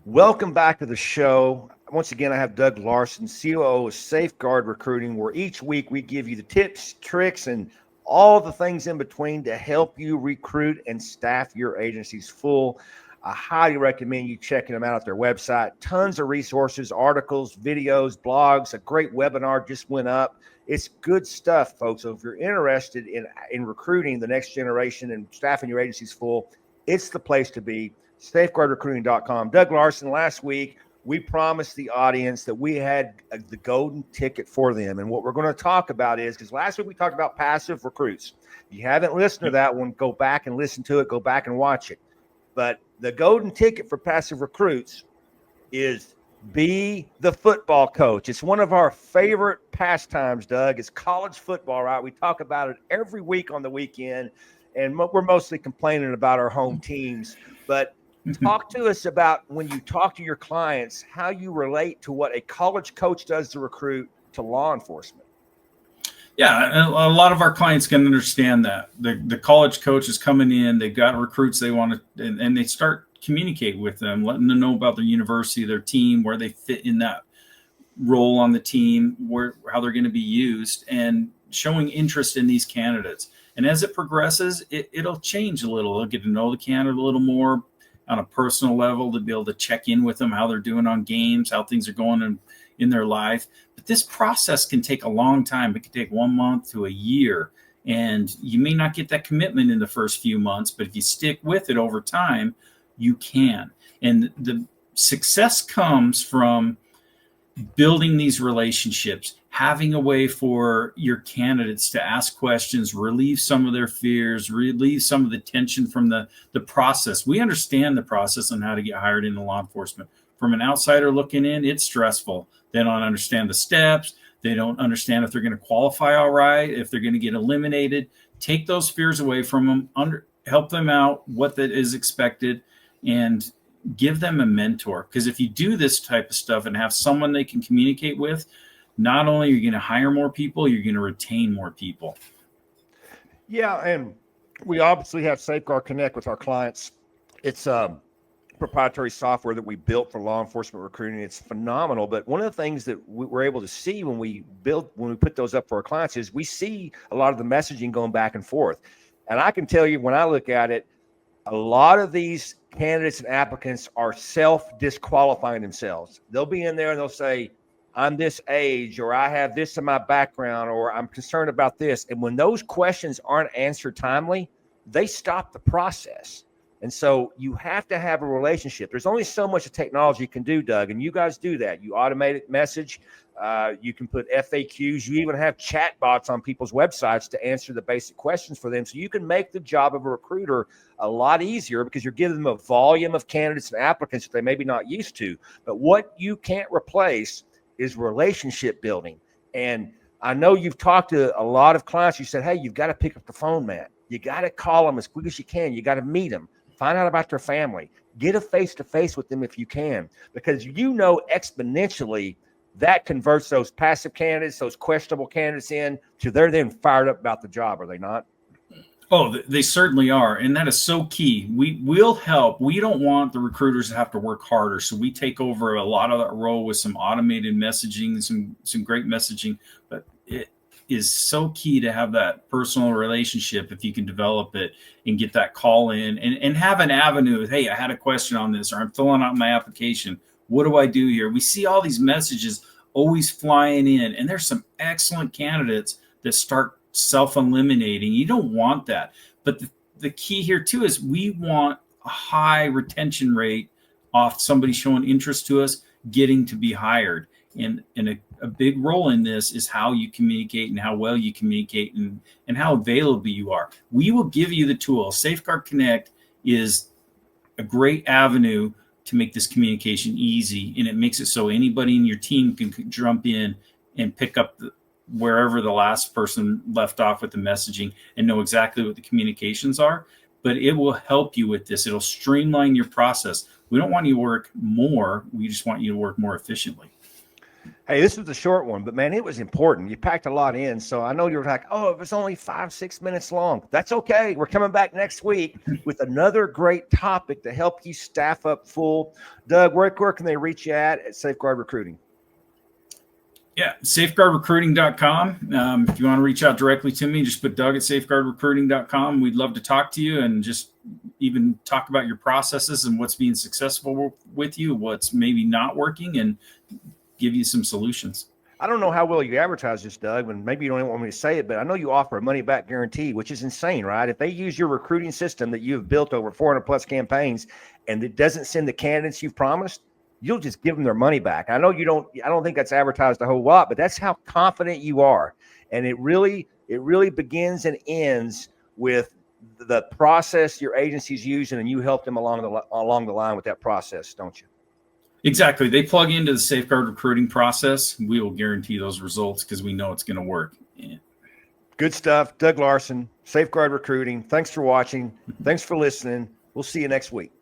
Welcome back to the show. Once again, I have Doug Larson, COO of Safeguard Recruiting, where each week we give you the tips, tricks, and all the things in between to help you recruit and staff your agencies full. I highly recommend you checking them out at their website. Tons of resources, articles, videos, blogs. A great webinar just went up. It's good stuff, folks. So if you're interested in recruiting the next generation and staffing your agencies full, it's the place to be. Safeguardrecruiting.com. Doug Larson, last week, we promised the audience that we had the golden ticket for them. And what we're going to talk about is, because last week we talked about passive recruits. If you haven't listened to that one, go back and listen to it, go back and watch it. But the golden ticket for passive recruits is be the football coach. It's one of our favorite pastimes, Doug. It's college football, right? We talk about it every week on the weekend, and we're mostly complaining about our home teams. But talk to us about, when you talk to your clients, how you relate to what a college coach does to recruit to law enforcement. Yeah, a lot of our clients can understand that. The college coach is coming in, they've got recruits they want to, and they start communicate with them, letting them know about their university, their team, where they fit in that role on the team, how they're going to be used, and showing interest in these candidates. And as it progresses, it'll change a little. They'll get to know the candidate a little more on a personal level, to be able to check in with them, how they're doing on games, how things are going in their life. But this process can take a long time. It can take 1 month to a year. And you may not get that commitment in the first few months, but if you stick with it over time, you can. And the success comes from building these relationships, having a way for your candidates to ask questions, relieve some of their fears, relieve some of the tension from the process. We understand the process on how to get hired into law enforcement. From an outsider looking in, it's stressful. They don't understand the steps. They don't understand if they're going to qualify all right, if they're going to get eliminated. Take those fears away from them, help them out, what that is expected, and give them a mentor. Because if you do this type of stuff and have someone they can communicate with, not only are you going to hire more people, you're going to retain more people. Yeah, and we obviously have Safeguard Connect with our clients. It's proprietary software that we built for law enforcement recruiting. It's phenomenal. But one of the things that we're able to see when we put those up for our clients is we see a lot of the messaging going back and forth. And I can tell you, when I look at it, a lot of these candidates and applicants are self-disqualifying themselves. They'll be in there and they'll say, I'm this age, or I have this in my background, or I'm concerned about this. And when those questions aren't answered timely, they stop the process. And so you have to have a relationship. There's only so much a technology can do, Doug, and you guys do that. You automate message. You can put FAQs. You even have chat bots on people's websites to answer the basic questions for them. So you can make the job of a recruiter a lot easier, because you're giving them a volume of candidates and applicants that they maybe not used to. But what you can't replace is relationship building. And I know you've talked to a lot of clients. You said, hey, you've got to pick up the phone, man. You got to call them as quick as you can. You got to meet them. Find out about their family. Get a face-to-face with them if you can, because exponentially that converts those passive candidates, those questionable candidates to they're then fired up about the job, are they not? Oh, they certainly are. And that is so key. We'll help. We don't want the recruiters to have to work harder. So we take over a lot of that role with some automated messaging, some great messaging. But it is so key to have that personal relationship, if you can develop it and get that call in and have an avenue of, hey, I had a question on this, or I'm filling out my application. What do I do here? We see all these messages always flying in, and there's some excellent candidates that start self-eliminating. You don't want that. But the key here too is we want a high retention rate off somebody showing interest to us, getting to be hired. And a big role in this is how you communicate and how well you communicate and how available you are. We will give you the tool. Safeguard Connect is a great avenue to make this communication easy, and it makes it so anybody in your team can jump in and pick up wherever the last person left off with the messaging and know exactly what the communications are. But it will help you with this. It'll streamline your process. We don't want you to work more. We just want you to work more efficiently. Hey, this was a short one, but man, it was important. You packed a lot in. So I know you're like, oh, it was only 5-6 minutes long. That's okay. We're coming back next week with another great topic to help you staff up full. Doug, where can they reach you at Safeguard Recruiting? Yeah, safeguardrecruiting.com. If you want to reach out directly to me, just put Doug at safeguardrecruiting.com. We'd love to talk to you and just even talk about your processes and what's being successful with you, what's maybe not working, and give you some solutions. I don't know how well you advertise this, Doug, and maybe you don't even want me to say it, but I know you offer a money-back guarantee, which is insane, right? If they use your recruiting system that you have built over 400-plus campaigns and it doesn't send the candidates you've promised, you'll just give them their money back. I know you don't. I don't think that's advertised a whole lot, but that's how confident you are, and it really begins and ends with the process your agency's using, and you help them along the line with that process, don't you? Exactly. They plug into the Safeguard recruiting process. We will guarantee those results because we know it's going to work. Yeah. Good stuff. Doug Larson, Safeguard Recruiting. Thanks for watching. Thanks for listening. We'll see you next week.